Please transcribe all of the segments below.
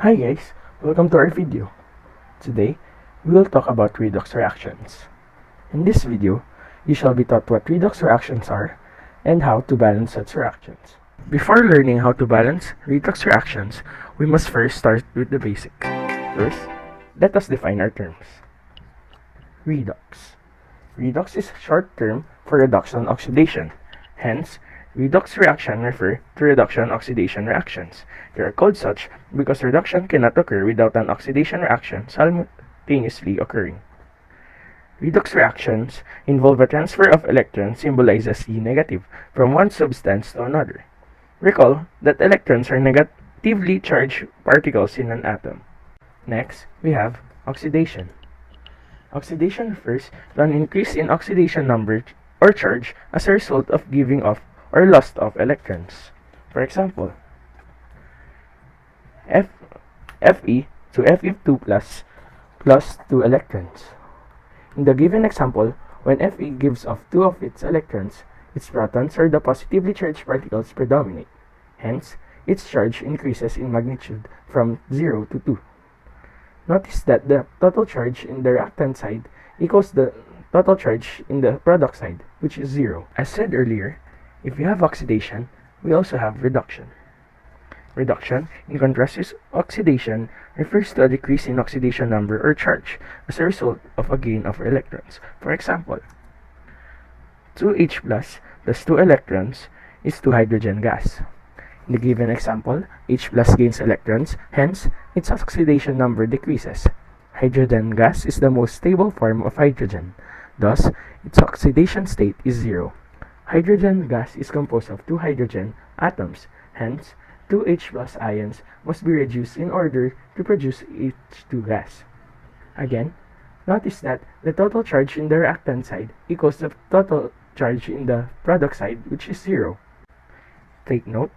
Hi guys, welcome to our video. Today, we will talk about redox reactions. In this video, you shall be taught what redox reactions are and how to balance such reactions. Before learning how to balance redox reactions, we must first start with the basics. First, let us define our terms. Redox. Redox is a short term for reduction oxidation. Hence, redox reaction refer to reduction-oxidation reactions. They are called such because reduction cannot occur without an oxidation reaction simultaneously occurring. Redox reactions involve a transfer of electrons symbolized as E negative from one substance to another. Recall that electrons are negatively charged particles in an atom. Next, we have oxidation. Oxidation refers to an increase in oxidation number or charge as a result of giving off or loss of electrons. For example, Fe to Fe2 plus 2 electrons. In the given example, when Fe gives off 2 of its electrons, its protons or the positively charged particles predominate. Hence, its charge increases in magnitude from 0 to 2. Notice that the total charge in the reactant side equals the total charge in the product side, which is 0. As said earlier, if we have oxidation, we also have reduction. Reduction, in contrast to oxidation, refers to a decrease in oxidation number or charge as a result of a gain of electrons. For example, 2H plus 2 electrons is 2 hydrogen gas. In the given example, H plus gains electrons, hence, its oxidation number decreases. Hydrogen gas is the most stable form of hydrogen, thus, its oxidation state is 0. Hydrogen gas is composed of 2 hydrogen atoms, hence, 2H plus ions must be reduced in order to produce H2 gas. Again, notice that the total charge in the reactant side equals the total charge in the product side, which is 0. Take note,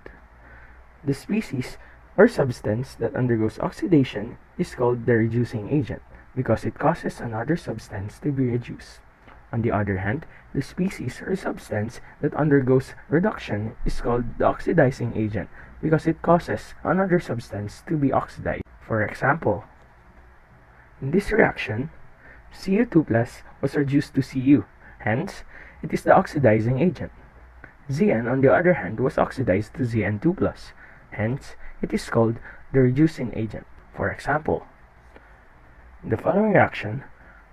the species or substance that undergoes oxidation is called the reducing agent because it causes another substance to be reduced. On the other hand, the species or substance that undergoes reduction is called the oxidizing agent because it causes another substance to be oxidized. For example, in this reaction, Cu2 plus was reduced to Cu, hence, it is the oxidizing agent. Zn, on the other hand, was oxidized to Zn2 plus, hence, it is called the reducing agent. For example, in the following reaction,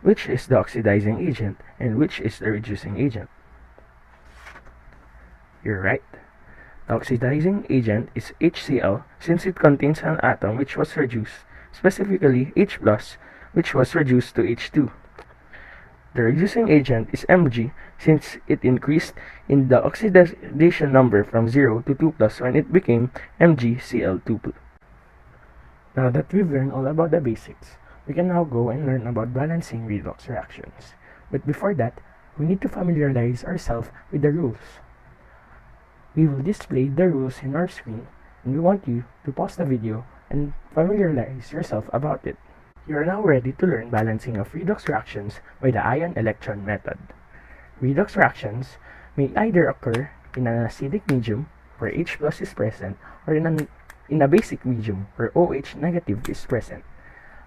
which is the oxidizing agent and which is the reducing agent? You're right. The oxidizing agent is HCl since it contains an atom which was reduced, specifically H+, which was reduced to H2. The reducing agent is Mg since it increased in the oxidation number from 0 to 2 plus when it became MgCl2. Now that we've learned all about the basics, we can now go and learn about balancing redox reactions. But before that, we need to familiarize ourselves with the rules. We will display the rules in our screen, and we want you to pause the video and familiarize yourself about it. You are now ready to learn balancing of redox reactions by the ion-electron method. Redox reactions may either occur in an acidic medium, where H plus is present, or in a basic medium, where OH negative is present.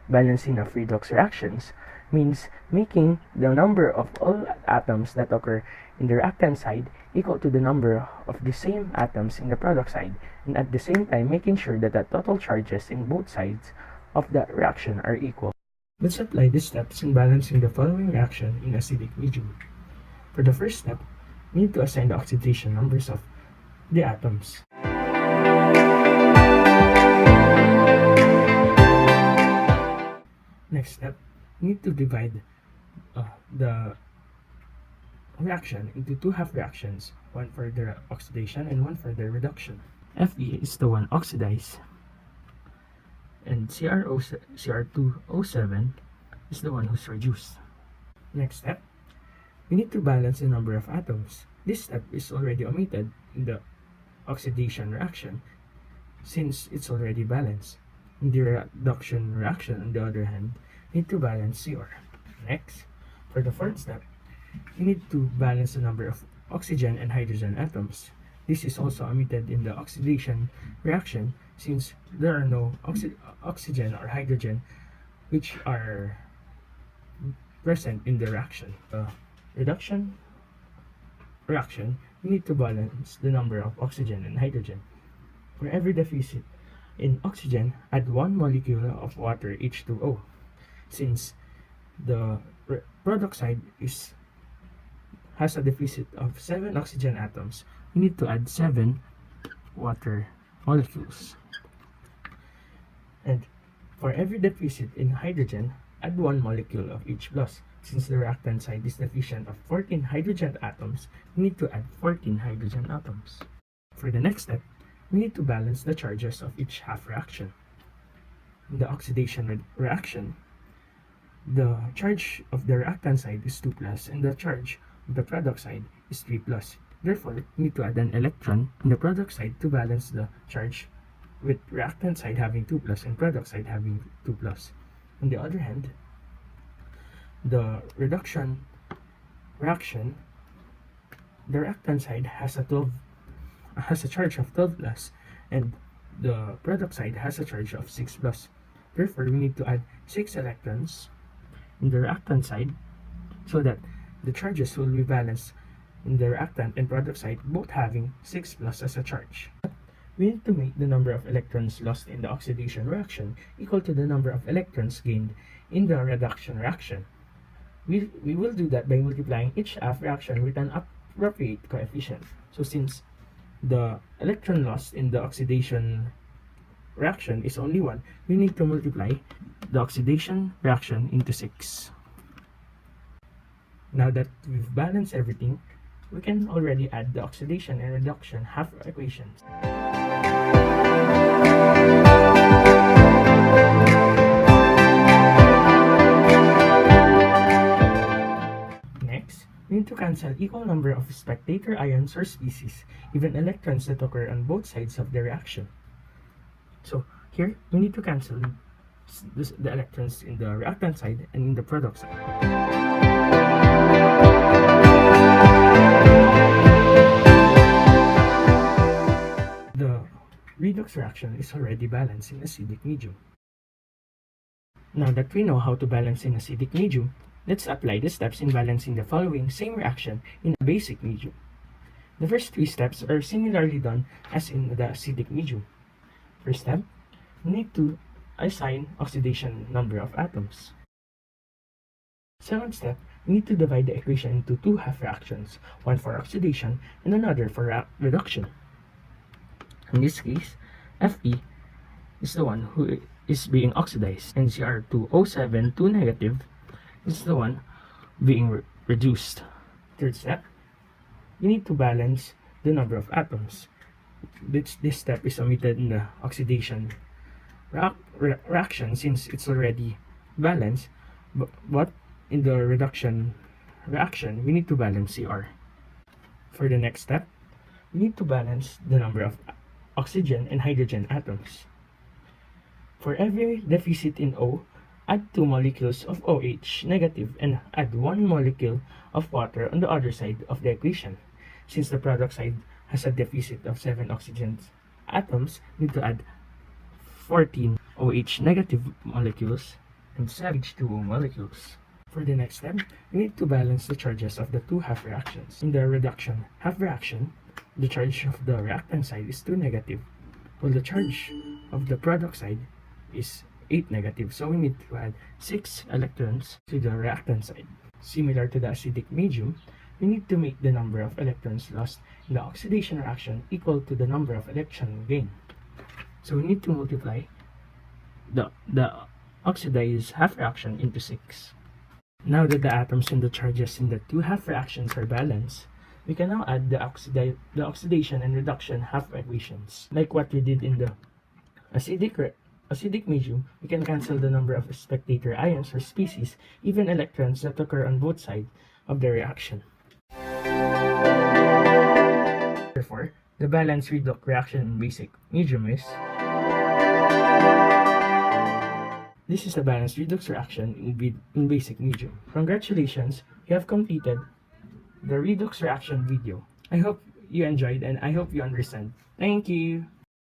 Balancing of redox reactions means making the number of all atoms that occur in the reactant side equal to the number of the same atoms in the product side, and at the same time making sure that the total charges in both sides of the reaction are equal. Let's apply these steps in balancing the following reaction in acidic medium. For the first step, we need to assign the oxidation numbers of the atoms. Next step, we need to divide the reaction into 2 half reactions, one for the oxidation and one for the reduction. Fe is the one oxidized, and Cr2O7 is the one who's reduced. Next step, we need to balance the number of atoms. This step is already omitted in the oxidation reaction since it's already balanced. In the reduction reaction, on the other hand, we need to balance Cr. Next, for the fourth step, we need to balance the number of oxygen and hydrogen atoms. This is also omitted in the oxidation reaction since there are no oxygen or hydrogen which are present in the reaction. Reduction reaction, we need to balance the number of oxygen and hydrogen. For every deficit in oxygen, add 1 molecule of water H2O. Since the product side has a deficit of 7 oxygen atoms, we need to add 7 water molecules. And for every deficit in hydrogen, add 1 molecule of H+. Since the reactant side is deficient of 14 hydrogen atoms, we need to add 14 hydrogen atoms. For the next step, we need to balance the charges of each half reaction. In the oxidation reaction, the charge of the reactant side is 2+, and the charge of the product side is 3+. Therefore, we need to add an electron in the product side to balance the charge, with reactant side having 2+ and product side having 2+. On the other hand, the reduction reaction, the reactant side has a charge of 12+, and the product side has a charge of 6+. Therefore, we need to add 6 electrons in the reactant side so that the charges will be balanced in the reactant and product side, both having 6+ as a charge. We need to make the number of electrons lost in the oxidation reaction equal to the number of electrons gained in the reduction reaction. We will do that by multiplying each half reaction with an appropriate coefficient. So since the electron loss in the oxidation reaction is only 1, we need to multiply the oxidation reaction into 6. Now that we've balanced everything, we can already add the oxidation and reduction half equations. Next, we need to cancel equal number of spectator ions or species, even electrons that occur on both sides of the reaction. So here, we need to cancel the electrons in the reactant side and in the product side. The redox reaction is already balanced in acidic medium. Now that we know how to balance in acidic medium, let's apply the steps in balancing the following same reaction in a basic medium. The first 3 steps are similarly done as in the acidic medium. First step, we need to assign oxidation number of atoms. Second step, we need to divide the equation into 2 half reactions, one for oxidation and another for reduction. In this case, Fe is the one who is being oxidized, and Cr2O7 2 negative is the one being reduced. Third step, we need to balance the number of atoms. This step is omitted in the oxidation reaction since it's already balanced, but in the reduction reaction, we need to balance Cr. For the next step, we need to balance the number of oxygen and hydrogen atoms. For every deficit in O, add 2 molecules of OH negative and add 1 molecule of water on the other side of the equation. Since the product side has a deficit of 7 oxygen atoms, we need to add 14 OH negative molecules and 7 H2O molecules. For the next step, we need to balance the charges of the 2 half reactions. In the reduction half reaction, the charge of the reactant side is 2 negative, while the charge of the product side is 8 negative, so we need to add 6 electrons to the reactant side. Similar to the acidic medium, we need to make the number of electrons lost in the oxidation reaction equal to the number of electrons gained. So we need to multiply the oxidized half reaction into 6. Now that the atoms and the charges in the 2 half reactions are balanced, we can now add the oxidation and reduction half equations. Like what we did in the acidic medium, we can cancel the number of spectator ions or species, even electrons that occur on both sides of the reaction. Therefore, the balanced redox reaction in basic medium is... This is the balanced redox reaction in basic medium. Congratulations, you have completed the redox reaction video. I hope you enjoyed and I hope you understand. Thank you.